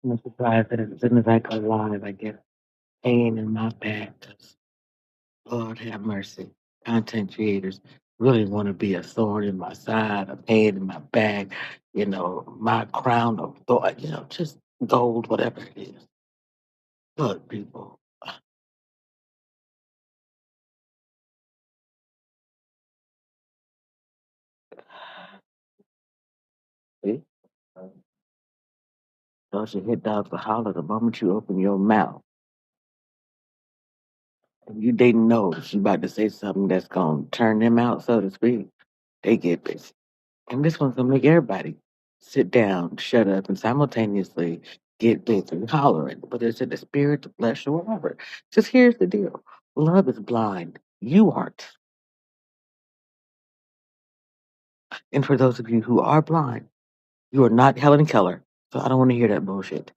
I'm surprised that as soon as I go live, I get pain in my back. 'Cause Lord have mercy. Content creators really want to be a thorn in my side, a pain in my back, my crown of thorn, just gold, whatever it is. Look, people, see, those should hit dogs for holler the moment you open your mouth. If you didn't know that you about to say something that's gonna turn them out, so to speak, they get busy. And this one's gonna make everybody sit down, shut up, and simultaneously get busy hollering, whether it's in the spirit, the flesh, or whatever. Just here's the deal: love is blind. You aren't. And for those of you who are blind, you are not Helen Keller. So I don't want to hear that bullshit.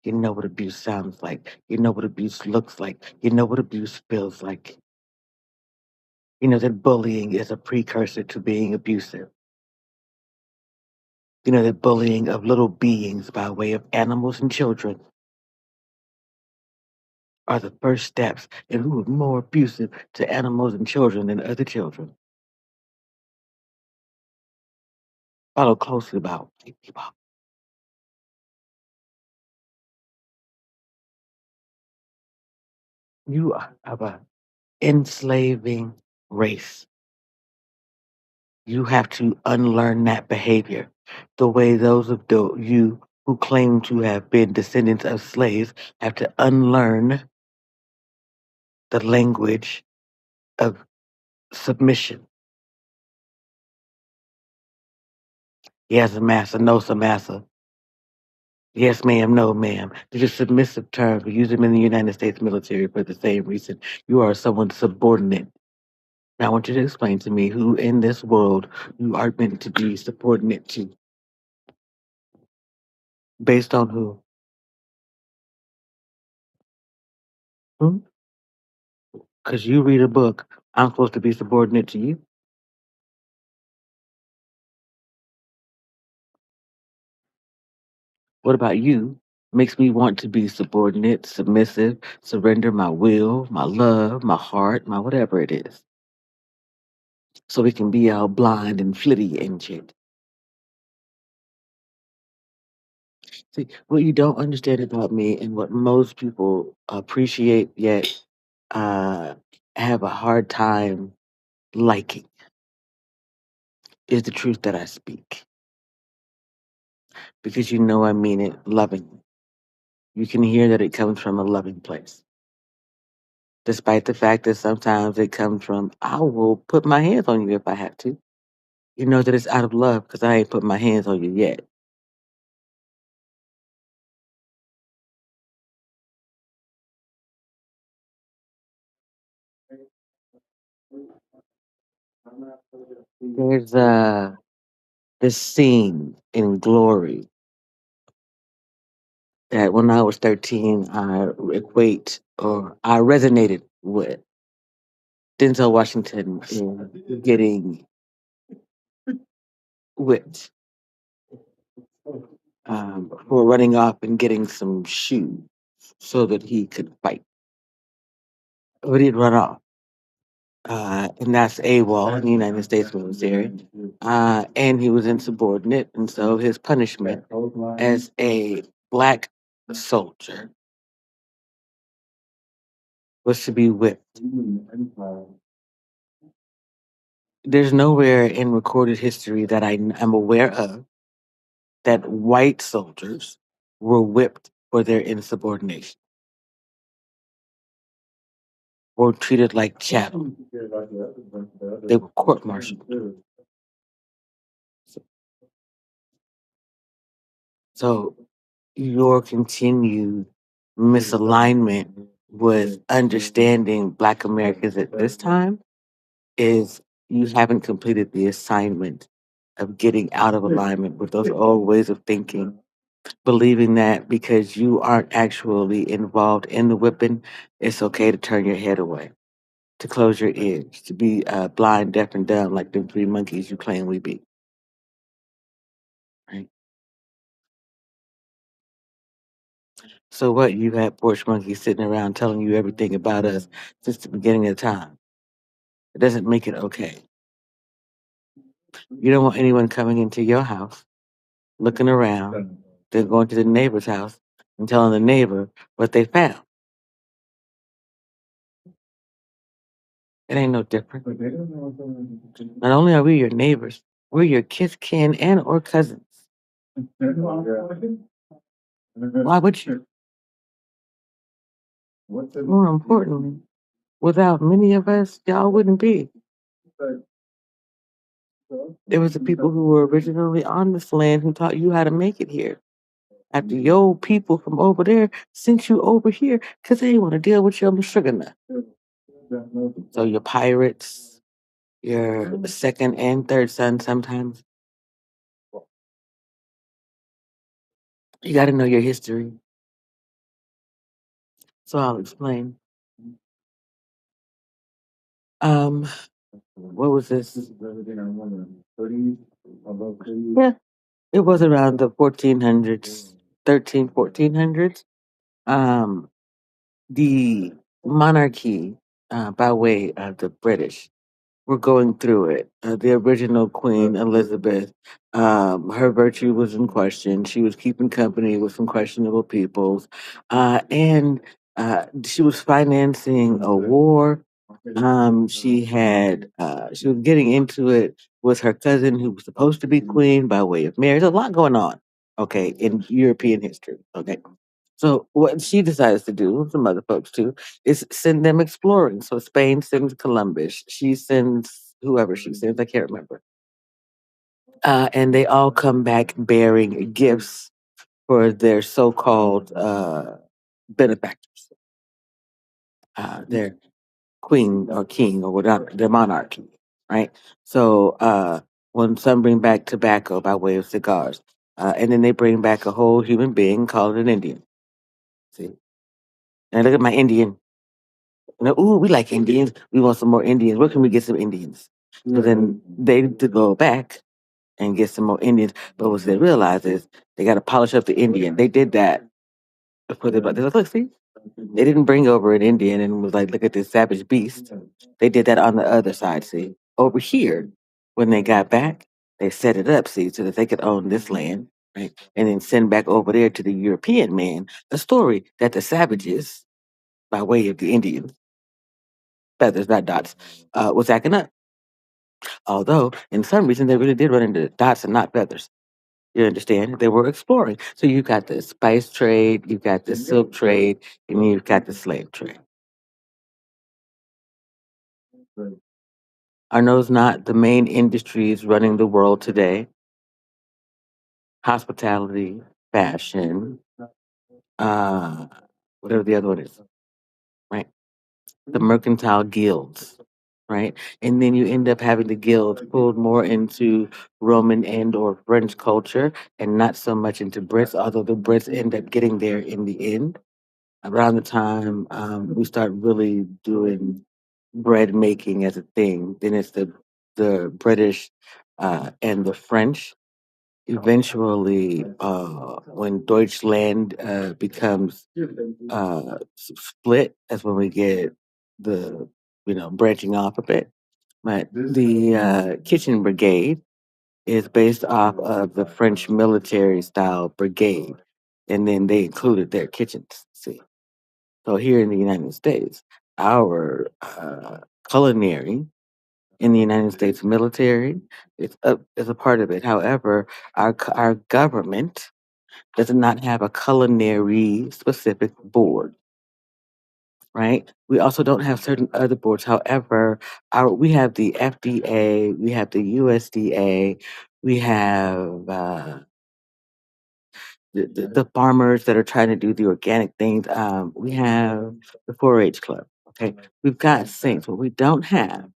You know what abuse sounds like. You know what abuse looks like. You know what abuse feels like. You know that bullying is a precursor to being abusive. You know that bullying of little beings by way of animals and children are the first steps and who is more abusive to animals and children than other children. Follow closely about people. You are of an enslaving race. You have to unlearn that behavior. The way those of you who claim to have been descendants of slaves have to unlearn the language of submission. Yes, massa, no, sir, massa. Yes, ma'am, no, ma'am. They're just submissive terms. We use them in the United States military for the same reason. You are someone's subordinate. Now, I want you to explain to me who in this world you are meant to be subordinate to. Based on who? Because you read a book, I'm supposed to be subordinate to you. What about you? Makes me want to be subordinate, submissive, surrender my will, my love, my heart, my whatever it is. So we can be all blind and flitty and shit. See, what you don't understand about me and what most people appreciate yet uh, have a hard time liking is the truth that I speak. Because you know I mean it lovingly. You can hear that it comes from a loving place. Despite the fact that sometimes it comes from, I will put my hands on you if I have to. You know that it's out of love because I ain't put my hands on you yet. There's this scene in Glory that when I was 13, I resonated with Denzel Washington in getting whipped for running off and getting some shoes so that he could fight. But he'd run off. And that's AWOL in the United States military. And he was insubordinate, and so his punishment as a black soldier was to be whipped. There's nowhere in recorded history that I am aware of that white soldiers were whipped for their insubordination or treated like chattel. They were court-martialed. So your continued misalignment with understanding Black Americans at this time is you haven't completed the assignment of getting out of alignment with those old ways of thinking, believing that because you aren't actually involved in the whipping, it's okay to turn your head away, to close your ears, to be blind, deaf, and dumb like them three monkeys you claim we be. Right? So what? You had porch monkeys sitting around telling you everything about us since the beginning of time. It doesn't make it okay. You don't want anyone coming into your house, looking around, then going to the neighbor's house and telling the neighbor what they found. It ain't no different. Not only are we your neighbors, we're your kids, kin, and or cousins. Why would you? More importantly, without many of us, y'all wouldn't be. It was the people who were originally on this land who taught you how to make it here. After your people from over there sent you over here because they didn't want to deal with your sugar nut. So your pirates, your second and third son sometimes, you got to know your history. So I'll explain. Um, what was this? Yeah, it was around the 1400s, 1400s. Um, the monarchy, by way of the British, were going through it. The original Queen Elizabeth, her virtue was in question. She was keeping company with some questionable peoples, and she was financing a war. She was getting into it with her cousin, who was supposed to be queen by way of marriage. There's a lot going on, okay, in European history, okay. So what she decides to do, some other folks too, is send them exploring. So Spain sends Columbus. She sends whoever she sends, I can't remember. And they all come back bearing gifts for their so-called benefactors, their queen or king or whatever, their monarchy, right? So when some bring back tobacco by way of cigars, and then they bring back a whole human being called an Indian. See, and look at my Indian. Ooh, we like Indians. We want some more Indians. Where can we get some Indians? So then they to go back and get some more Indians. But what they realize is they got to polish up the Indian. They did that before they like, look, see, they didn't bring over an Indian and was like, look at this savage beast. They did that on the other side. See, over here, when they got back, they set it up, see, so that they could own this land, right, and then send back over there to the European man a story that the savages, by way of the Indians, feathers, not dots, was acting up. Although, in some reason, they really did run into dots and not feathers. You understand? They were exploring. So you've got the spice trade, you've got the silk trade, and you've got the slave trade. Are those not the main industries running the world today? Hospitality, fashion, uh, whatever the other one is, right? The mercantile guilds, right? And then you end up having the guilds pulled more into Roman and or French culture and not so much into Brits, although the Brits end up getting there in the end. Around the time we start really doing bread making as a thing, then it's the British and the French. Eventually, when Deutschland becomes split, that's when we get the branching off a bit. But the kitchen brigade is based off of the French military style brigade, and then they included their kitchens. See, so here in the United States, our culinary in the United States military is a part of it. However, our government does not have a culinary specific board, right? We also don't have certain other boards. However, we have the FDA, we have the USDA, we have the farmers that are trying to do the organic things. We have the 4-H club. Okay, we've got things. What we don't have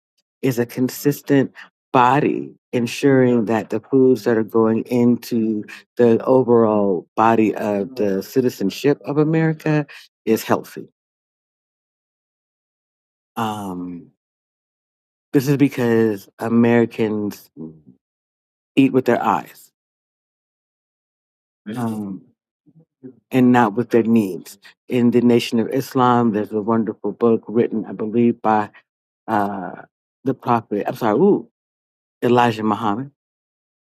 is a consistent body ensuring that the foods that are going into the overall body of the citizenship of America is healthy. Um, this is because Americans eat with their eyes. Um, and not with their needs. In the Nation of Islam, there's a wonderful book written, I believe, by uh, the Prophet, Elijah Muhammad.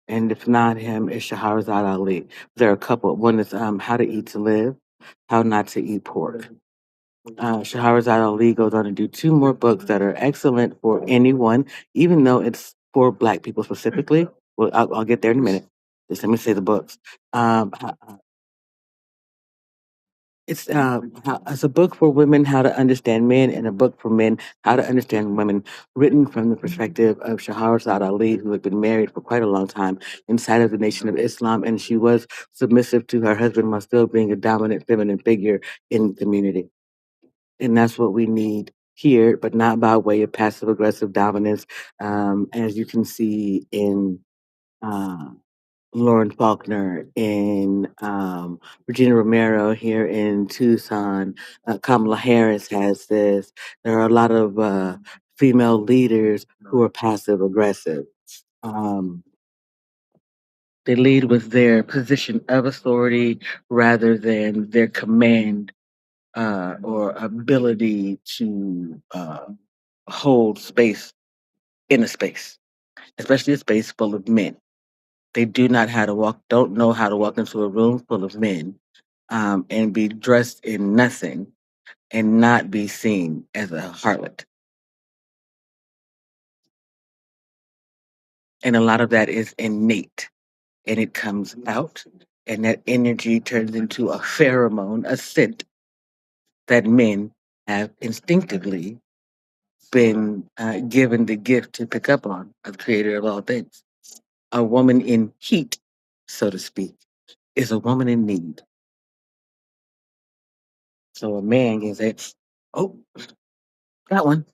And if not him, it's Shahrazad Ali. There are a couple. One is How to Eat to Live, How Not to Eat Pork. Shahrazad Ali goes on to do two more books that are excellent for anyone, even though it's for Black people specifically. Well, I'll get there in a minute. Just let me say the books. It's a book for women how to understand men, and a book for men how to understand women, written from the perspective of Shahrazad Ali, who had been married for quite a long time inside of the Nation of Islam, and she was submissive to her husband while still being a dominant feminine figure in the community. And that's what we need here, but not by way of passive aggressive dominance, as you can see in. Uh, Lauren Faulkner, in Regina Romero here in Tucson. Kamala Harris has this. There are a lot of female leaders who are passive aggressive. Um, they lead with their position of authority rather than their command or ability to hold space in a space, especially a space full of men. They do not how to walk, don't know how to walk into a room full of men and be dressed in nothing and not be seen as a harlot. And a lot of that is innate and it comes out, and that energy turns into a pheromone, a scent that men have instinctively been given the gift to pick up on, of creator of all things. A woman in heat, so to speak, is a woman in need. So a man can say, "Oh, got one.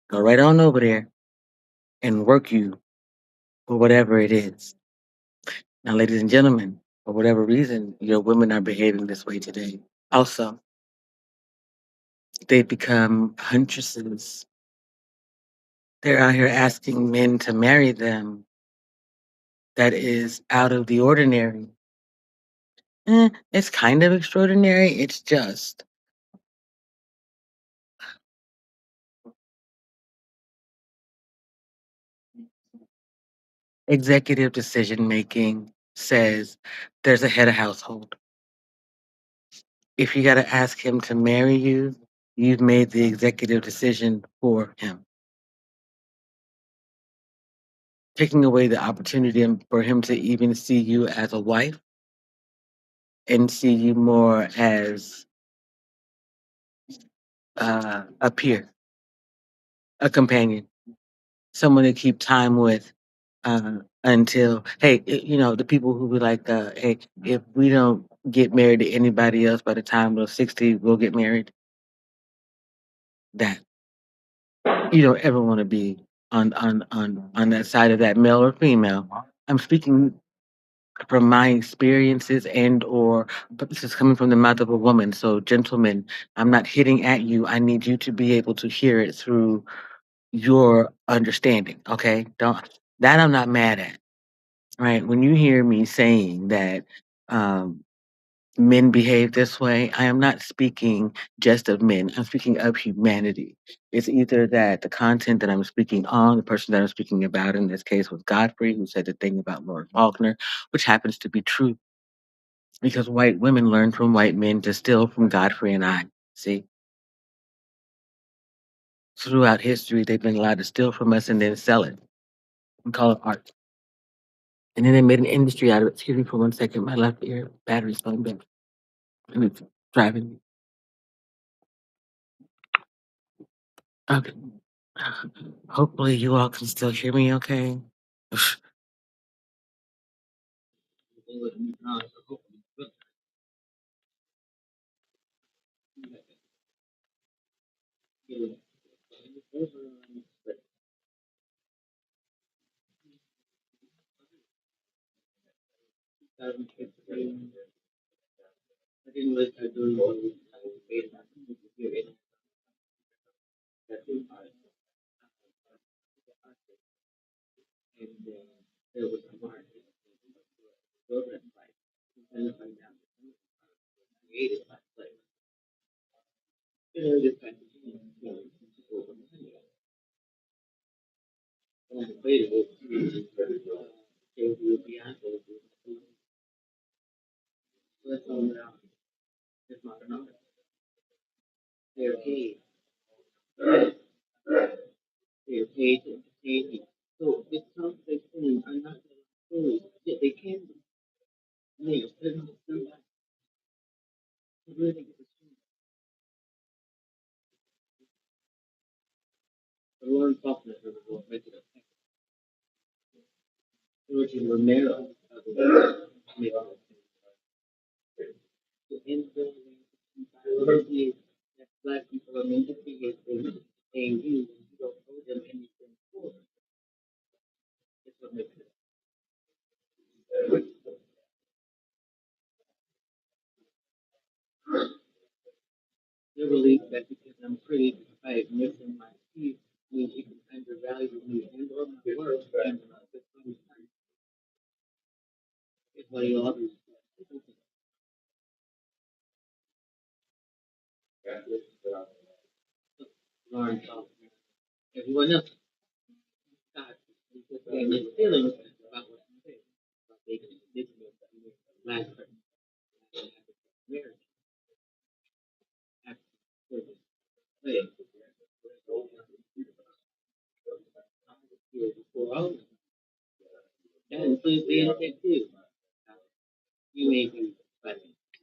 Go right on over there and work you for whatever it is." Now, ladies and gentlemen, for whatever reason, your women are behaving this way today. Also, they become huntresses. They're out here asking men to marry them. That is out of the ordinary. It's kind of extraordinary. It's just executive decision making says there's a head of household. If you got to ask him to marry you, you've made the executive decision for him, taking away the opportunity for him to even see you as a wife and see you more as a peer, a companion, someone to keep time with until, hey, the people who be like, hey, if we don't get married to anybody else by the time we're 60, we'll get married. That you don't ever want to be on that side of that, male or female. I'm speaking from my experiences but this is coming from the mouth of a woman. So gentlemen, I'm not hitting at you. I need you to be able to hear it through your understanding. Okay. Don't that I'm not mad at. Right. When you hear me saying that um men behave this way, I am not speaking just of men. I'm speaking of humanity. It's either that the content that I'm speaking on, the person that I'm speaking about in this case was Godfrey, who said the thing about Lord Faulkner, which happens to be true because white women learn from white men to steal from Godfrey and I. See, throughout history, they've been allowed to steal from us and then sell it and call it art. And then they made an industry out of it. Excuse me for 1 second. My left ear battery's going back. And it's driving me. Okay. Hopefully you all can still hear me okay.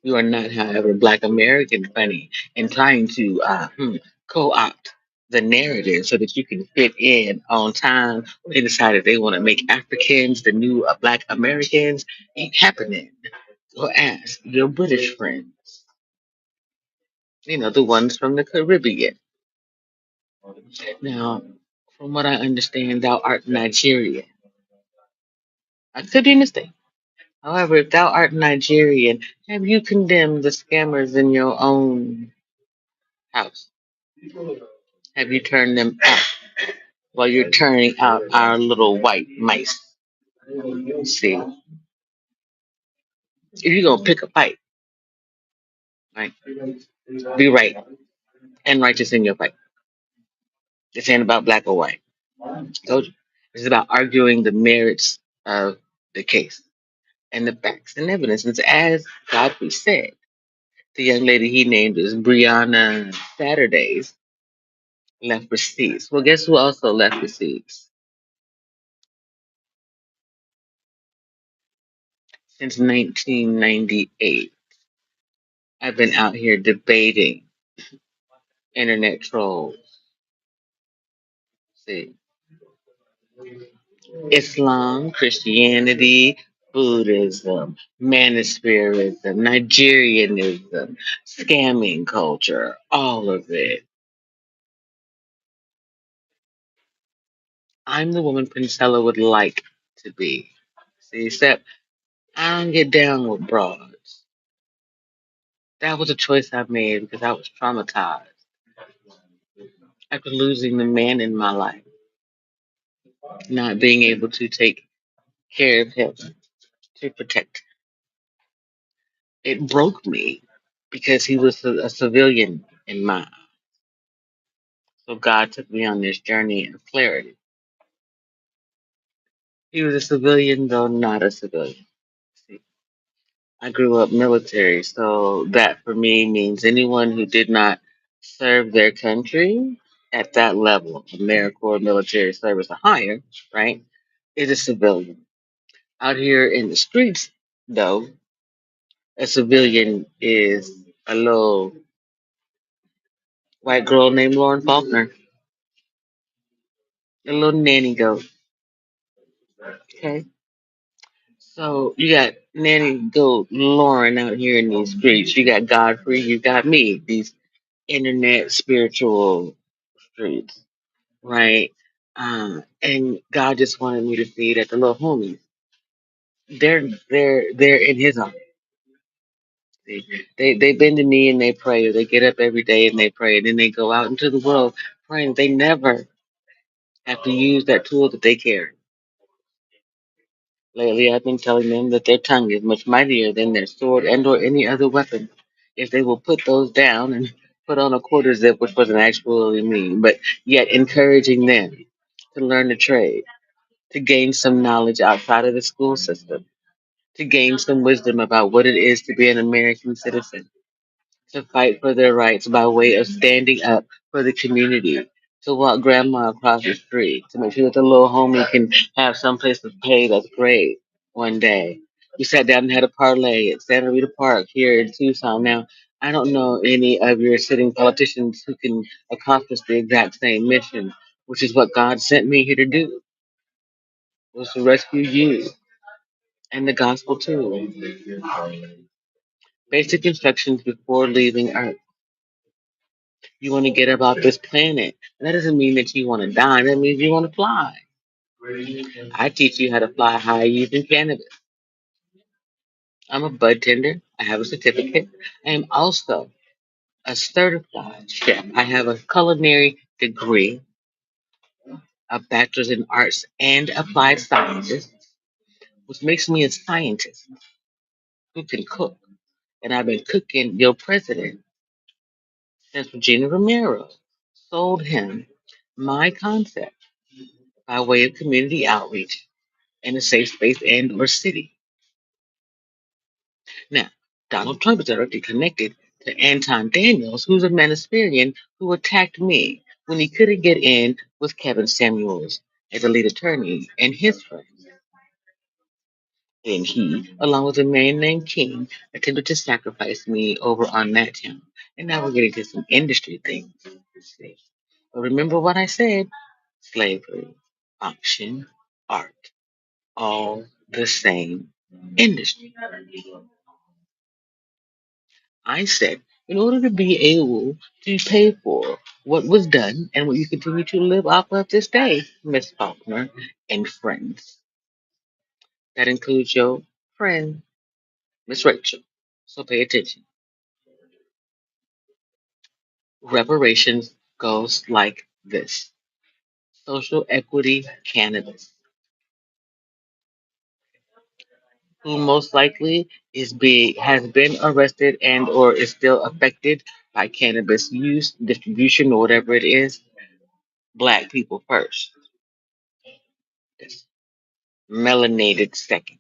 You are not, however, Black American funny and trying to co-opt the narrative so that you can fit in on time. They decided they want to make Africans the new Black Americans. Ain't happening. Go ask your British friends. You know, the ones from the Caribbean. Now, from what I understand, thou art Nigerian. I could be mistaken. However, if thou art Nigerian, have you condemned the scammers in your own house? Have you turned them out while you're turning out our little white mice? See, if you're gonna pick a fight, right? Be right and righteous in your fight. This ain't about black or white. Told you. It's about arguing the merits of the case and the facts and evidence. It's as Godfrey said. The young lady he named is Brianna Saturdays left receipts. Well, guess who also left receipts? Since 1998, I've been out here debating internet trolls. See, Islam, Christianity, Buddhism, Manospherism, Nigerianism, scamming culture, all of it. I'm the woman Princella would like to be. See, except I don't get down with broads. That was a choice I made because I was traumatized after losing the man in my life, not being able to take care of him, to protect him. It broke me because he was a civilian in my eyes. So God took me on this journey of clarity. He was a civilian, though not a civilian. See, I grew up military, so that for me means anyone who did not serve their country at that level, AmeriCorps military service or higher, right, is a civilian. Out here in the streets, though, a civilian is a little white girl named Lauren Faulkner, a little nanny goat. Okay. So you got Nanny Goat Lauren out here in these streets. You got Godfrey. You got me. These internet spiritual streets, right? And God just wanted me to see that the little homies, they're in His arms. They bend the knee and they pray. They get up every day and they pray, and then they go out into the world praying. They never have to use that tool that they carry. Lately, I've been telling them that their tongue is much mightier than their sword and or any other weapon. If they will put those down and put on a quarter zip, which wasn't actually me, but yet encouraging them to learn the trade, to gain some knowledge outside of the school system, to gain some wisdom about what it is to be an American citizen, to fight for their rights by way of standing up for the community, to walk grandma across the street, to make sure that the little homie can have some place to pay that's great one day. We sat down and had a parlay at Santa Rita Park here in Tucson. Now, I don't know any of your sitting politicians who can accomplish the exact same mission, which is what God sent me here to do, was to rescue you and the gospel too. Basic instructions before leaving Earth. You want to get about this planet. And that doesn't mean that you want to die. That means you want to fly. I teach you how to fly high using cannabis. I'm a bud tender. I have a certificate. I am also a certified chef. I have a culinary degree, a bachelor's in arts and applied sciences, which makes me a scientist who can cook. And I've been cooking your president since Regina Romero sold him my concept by way of community outreach in a safe space and or city. Now, Donald Trump is directly connected to Anton Daniels, who's a Manaspherian who attacked me when he couldn't get in with Kevin Samuels as a lead attorney and his friends. And he, along with a man named King, attempted to sacrifice me over on that channel. And now we're getting to some industry things. See. But remember what I said: slavery, auction, art, all the same industry. I said, in order to be able to pay for what was done and what you continue to live off of this day, Miss Faulkner and friends, that includes your friend, Miss Rachel. So pay attention. Reparations goes like this: social equity cannabis, who most likely has been arrested and or is still affected by cannabis use, distribution, or whatever it is. Black people first. Yes. Melanated second,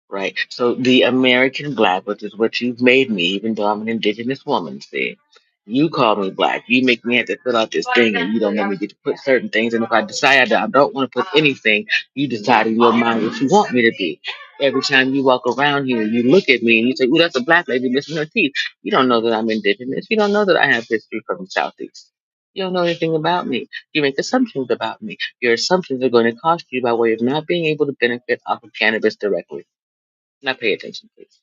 right? So the American black, which is what you've made me, even though I'm an indigenous woman, see, you call me black. You make me have to fill out this thing, and you don't let me get to put certain things. And if I decide that I don't want to put anything, you decide in your mind what you want me to be. Every time you walk around here, you look at me and you say, "Ooh, that's a black lady missing her teeth." You don't know that I'm indigenous. You don't know that I have history from the southeast. You don't know anything about me. You make assumptions about me. Your assumptions are going to cost you by way of not being able to benefit off of cannabis directly. Now pay attention, please.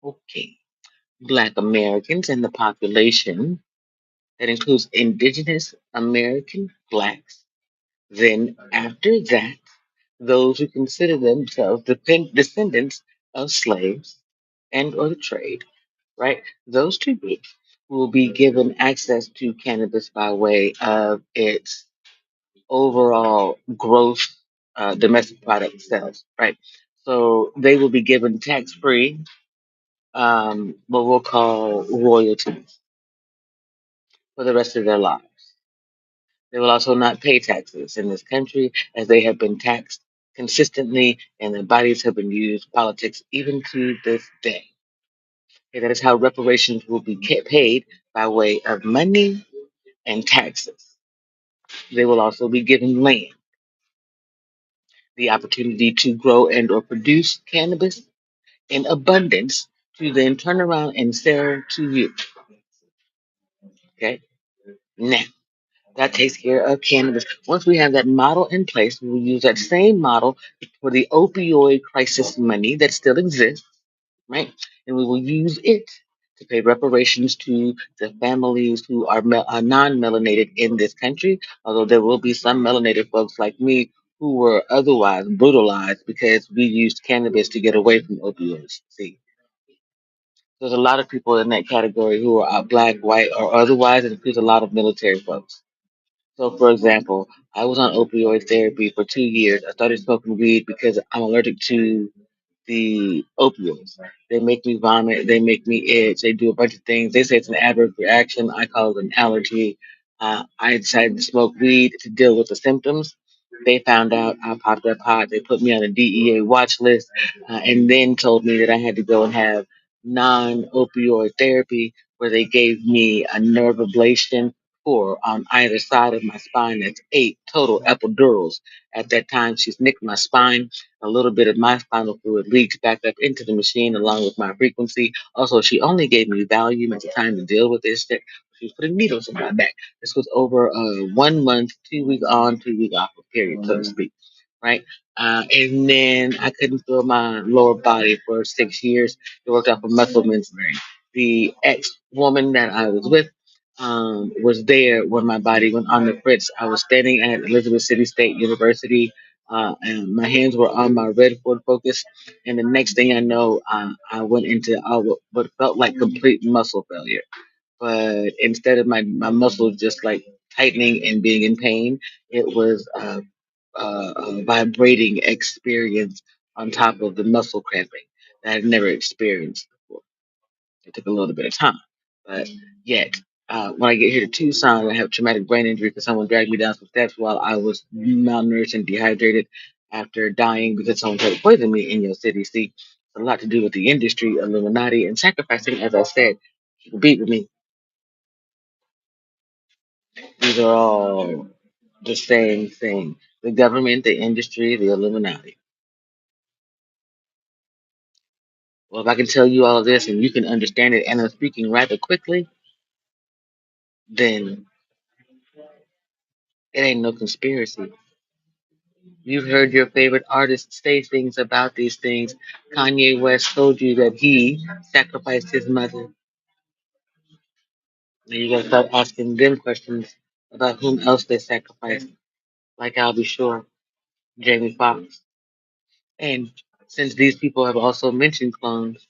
Okay. Black Americans and the population that includes indigenous American blacks. Then after that, those who consider themselves descendants of slaves and or the trade, right? Those two groups will be given access to cannabis by way of its overall gross domestic product sales, right? So they will be given tax free, what we'll call royalties for the rest of their lives. They will also not pay taxes in this country as they have been taxed consistently and their bodies have been used politics even to this day. Okay, that is how reparations will be paid by way of money and taxes. They will also be given land, the opportunity to grow and or produce cannabis in abundance to then turn around and sell to you. Okay. Now that takes care of cannabis. Once we have that model in place, we will use that same model for the opioid crisis money that still exists, right? And we will use it to pay reparations to the families who are non-melanated in this country. Although there will be some melanated folks like me who were otherwise brutalized because we used cannabis to get away from opioids. See, there's a lot of people in that category who are black, white, or otherwise. It includes a lot of military folks. So, for example, I was on opioid therapy for 2 years. I started smoking weed because I'm allergic to the opioids. They make me vomit. They make me itch. They do a bunch of things. They say it's an adverse reaction. I call it an allergy. I decided to smoke weed to deal with the symptoms. They found out I popped that pot. They put me on a DEA watch list, and then told me that I had to go and have non-opioid therapy, where they gave me a nerve ablation four on either side of my spine. That's 8 total epidurals. At that time, she's nicked my spine. A little bit of my spinal fluid leaks back up into the machine along with my frequency. Also, she only gave me Valium at the time to deal with this shit. She was putting needles in my back. This was over a 1 month, 2 week on, 2 week off period, so to speak. Right? And then I couldn't feel my lower body for 6 years. It worked out for muscle memory. The ex woman that I was with was there when my body went on the fritz. I was standing at Elizabeth City State University, and my hands were on my red Ford Focus. And the next thing I know, I went into what felt like complete muscle failure. But instead of my muscles just like tightening and being in pain, it was a vibrating experience on top of the muscle cramping that I'd never experienced before. It took a little bit of time, but yet when I get here to Tucson, I have traumatic brain injury because someone dragged me down some steps while I was malnourished and dehydrated after dying because someone tried to poison me in your city. See, it's a lot to do with the industry, Illuminati, and sacrificing. As I said, keep a beat with me. These are all the same thing: the government, the industry, the Illuminati. Well, if I can tell you all this and you can understand it, and I'm speaking rather quickly, then it ain't no conspiracy. You've heard your favorite artists say things about these things. Kanye West told you that he sacrificed his mother. Now you gotta start asking them questions about whom else they sacrificed. Like I'll be sure, Jamie Foxx. And since these people have also mentioned clones,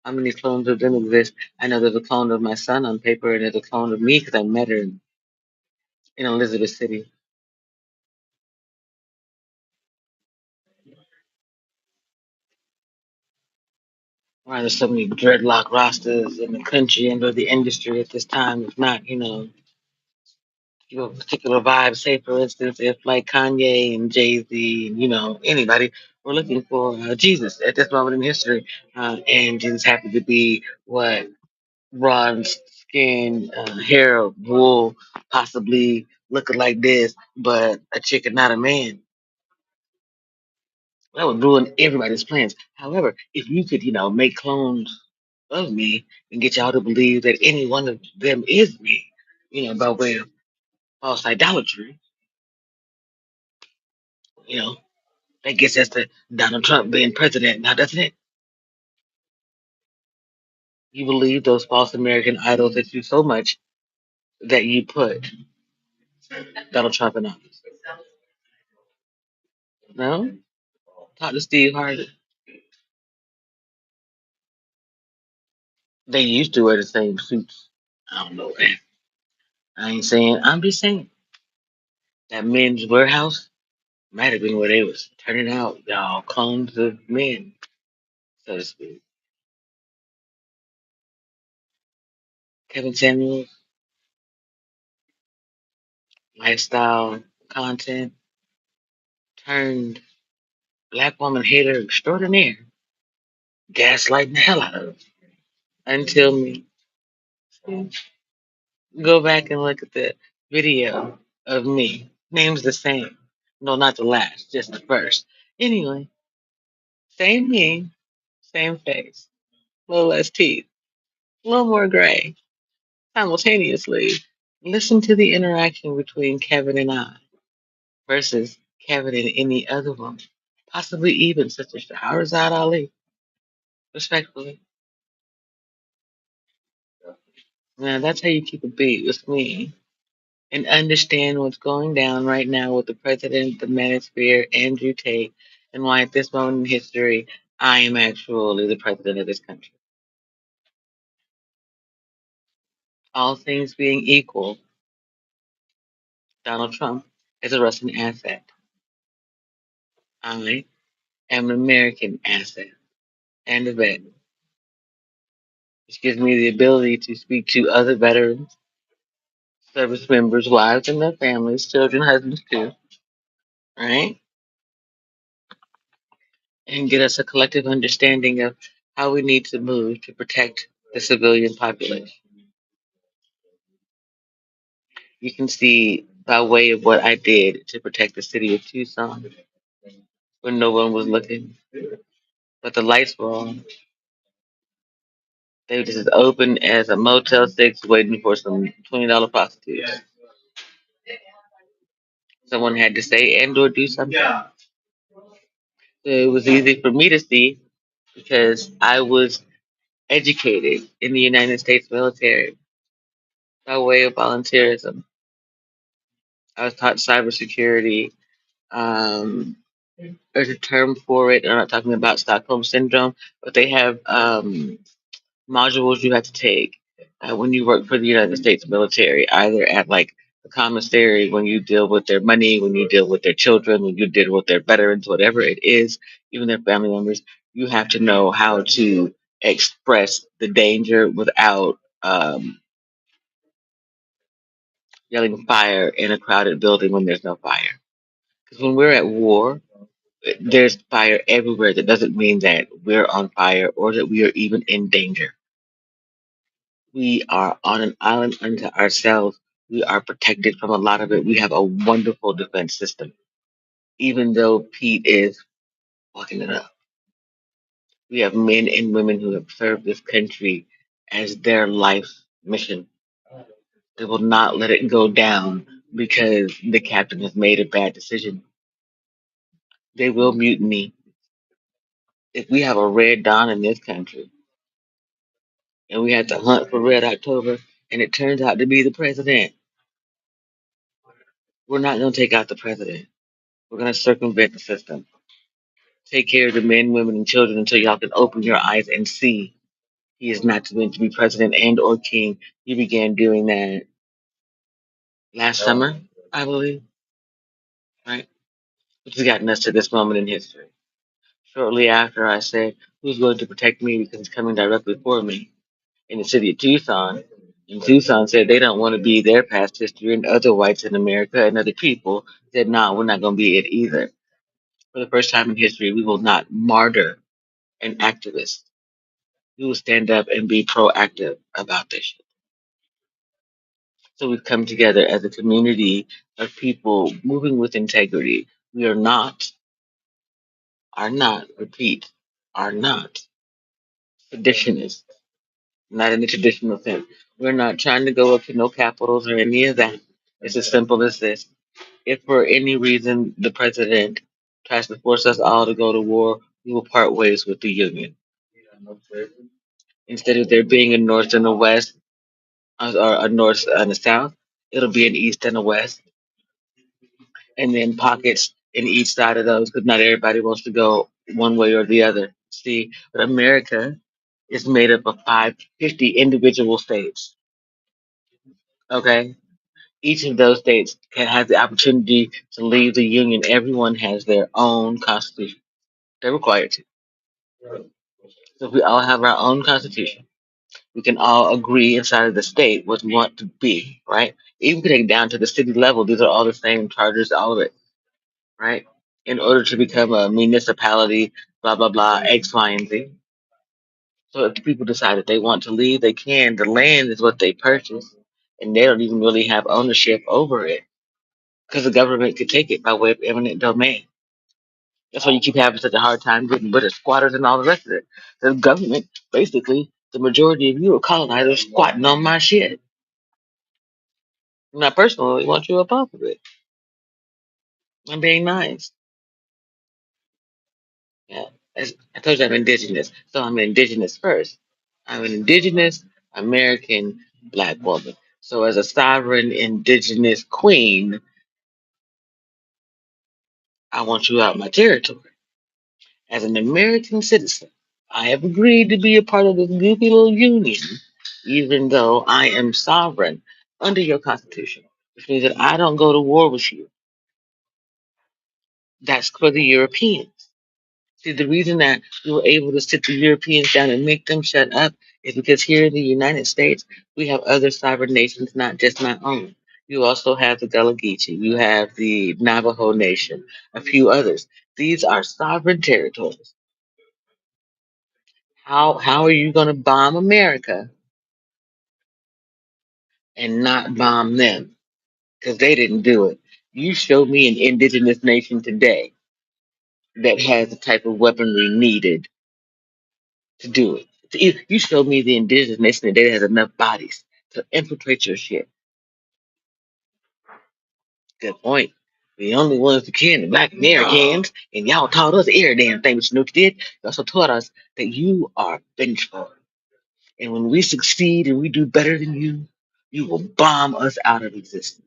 how many clones of them exist? I know there's a clone of my son on paper, and there's a clone of me because I met her in Elizabeth City. Why there's so many dreadlock rosters in the country and or the industry at this time? If not, your particular vibe. Say, for instance, if like Kanye and Jay Z, and anybody were looking for Jesus at this moment in history, and Jesus happened to be what bronze skin, hair, wool, possibly looking like this, but a chicken, not a man. That would ruin everybody's plans. However, if you could, make clones of me and get y'all to believe that any one of them is me, by way of false idolatry, you know, that gets us to Donald Trump being president now, doesn't it? You believe those false American idols that you so much that you put Donald Trump in office. No? Talk to Steve Harvey. They used to wear the same suits. I don't know, man. I ain't saying, I'm just saying that men's warehouse might have been where they was turning out y'all clones of men, so to speak. Kevin Samuels, lifestyle content turned black woman hater extraordinaire, gaslighting the hell out of us until me. Go back and look at the video of me. Name's the same. No, not the last, just the first. Anyway, same me, same face, a little less teeth, a little more gray. Simultaneously, listen to the interaction between Kevin and I versus Kevin and any other woman, possibly even such as Shahrazad Ali, respectfully. Now, that's how you keep a beat with me and understand what's going down right now with the president, the manosphere, Andrew Tate, and why at this moment in history, I am actually the president of this country. All things being equal, Donald Trump as a Russian asset. I am an American asset and a vet, which gives me the ability to speak to other veterans, service members, wives and their families, children, husbands too, right? And get us a collective understanding of how we need to move to protect the civilian population. You can see by way of what I did to protect the city of Tucson when no one was looking, but the lights were on. They were just as open as a Motel 6 waiting for some $20 prostitutes. Someone had to say and or do something. So it was easy for me to see because I was educated in the United States military by way of volunteerism. I was taught cybersecurity. Um, there's a term for it. I'm not talking about Stockholm syndrome, but they have modules you have to take when you work for the United States military, either at like the commissary when you deal with their money, when you deal with their children, when you deal with their veterans, whatever it is, even their family members. You have to know how to express the danger without yelling fire in a crowded building when there's no fire. Because when we're at war, there's fire everywhere. That doesn't mean that we're on fire or that we are even in danger. We are on an island unto ourselves. We are protected from a lot of it. We have a wonderful defense system, even though Pete is fucking it up. We have men and women who have served this country as their life mission. They will not let it go down because the captain has made a bad decision. They will mutiny. If we have a Red Dawn in this country and we have to hunt for Red October and it turns out to be the president, we're not going to take out the president. We're going to circumvent the system. Take care of the men, women, and children until y'all can open your eyes and see he is not meant to be president and or king. He began doing that last summer, I believe, right? Which has gotten us to this moment in history. Shortly after, I said, "Who's going to protect me because it's coming directly for me?" In the city of Tucson. And Tucson said they don't want to be their past history, and other whites in America and other people said, "No, we're not going to be it either." For the first time in history, we will not martyr an activist. We will stand up and be proactive about this shit. So we've come together as a community of people moving with integrity. We repeat, are not traditionists, not in the traditional sense. We're not trying to go up to no capitals or any of that. It's as simple as this. If for any reason the president tries to force us all to go to war, we will part ways with the Union. Instead of there being a North and a West, or a North and a South, it'll be an East and a West, and then pockets in each side of those, because not everybody wants to go one way or the other. See, but America is made up of 550 individual states. Okay, each of those states can have the opportunity to leave the union. Everyone has their own constitution. They're required to. So if we all have our own constitution, we can all agree inside of the state what we want to be, right? Even getting down to the city level, these are all the same charters, all of it, right? In order to become a municipality, blah, blah, blah, X, Y, and Z. So if the people decide that they want to leave, they can. The land is what they purchase, and they don't even really have ownership over it because the government could take it by way of eminent domain. That's why you keep having such a hard time getting rid of squatters and all the rest of it. The government, basically, the majority of you are colonizers squatting on my shit. And I personally want you up off of it. I'm being nice. Yeah. As I told you, I'm indigenous. So I'm indigenous first. I'm an indigenous American black woman. So as a sovereign indigenous queen, I want you out my territory. As an American citizen, I have agreed to be a part of this goofy little union, even though I am sovereign under your constitution, which means that I don't go to war with you. That's for the Europeans. See, the reason that we were able to sit the Europeans down and make them shut up is because here in the United States, we have other sovereign nations, not just my own. You also have the Gullah-Geechee, you have the Navajo Nation, a few others. These are sovereign territories. How are you going to bomb America and not bomb them? Because they didn't do it. You show me an indigenous nation today that has the type of weaponry needed to do it. You show me the indigenous nation today that has enough bodies to infiltrate your shit. Good point. The only ones that can, the black Americans, and y'all taught us every damn thing, but you know what you did? You also taught us that you are vengeful. And when we succeed and we do better than you will bomb us out of existence.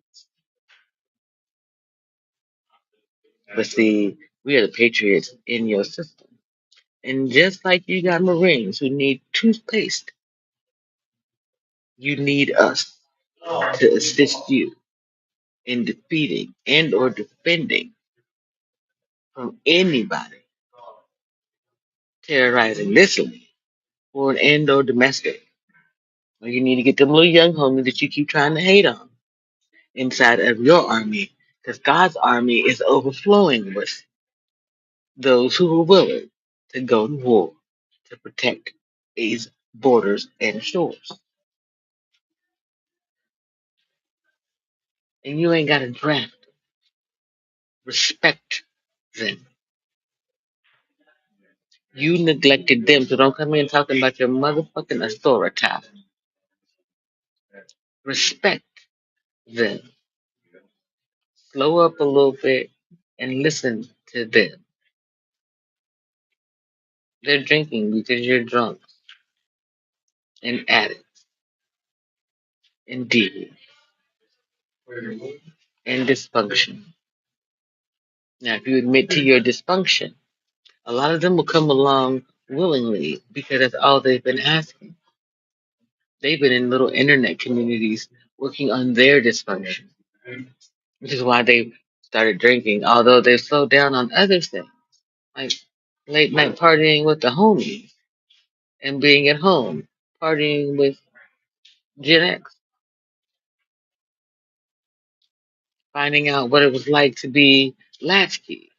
But see, we are the patriots in your system. And just like you got Marines who need toothpaste, you need us to assist you in defeating and or defending from anybody terrorizing this land, foreign and or domestic. Or you need to get them little young homies that you keep trying to hate on inside of your army, because God's army is overflowing with those who are willing to go to war to protect these borders and shores. And you ain't got to draft. Respect them. You neglected them, so don't come in talking about your motherfucking authority. Respect them. Slow up a little bit and listen to them. They're drinking because you're drunk and addicts and deviant and dysfunction. Now, if you admit to your dysfunction, a lot of them will come along willingly because that's all they've been asking. They've been in little internet communities working on their dysfunction, which is why they started drinking, although they've slowed down on other things, like late night partying with the homies and being at home, partying with Gen X, finding out what it was like to be latchkey,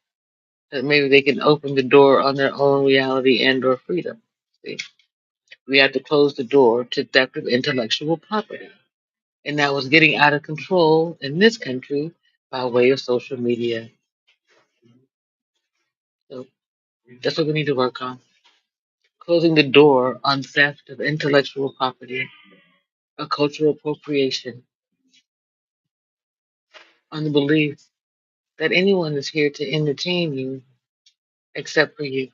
that maybe they can open the door on their own reality and or freedom. See? We have to close the door to theft of intellectual property. And that was getting out of control in this country by way of social media. So that's what we need to work on. Closing the door on theft of intellectual property, a cultural appropriation, on the belief that anyone is here to entertain you except for you.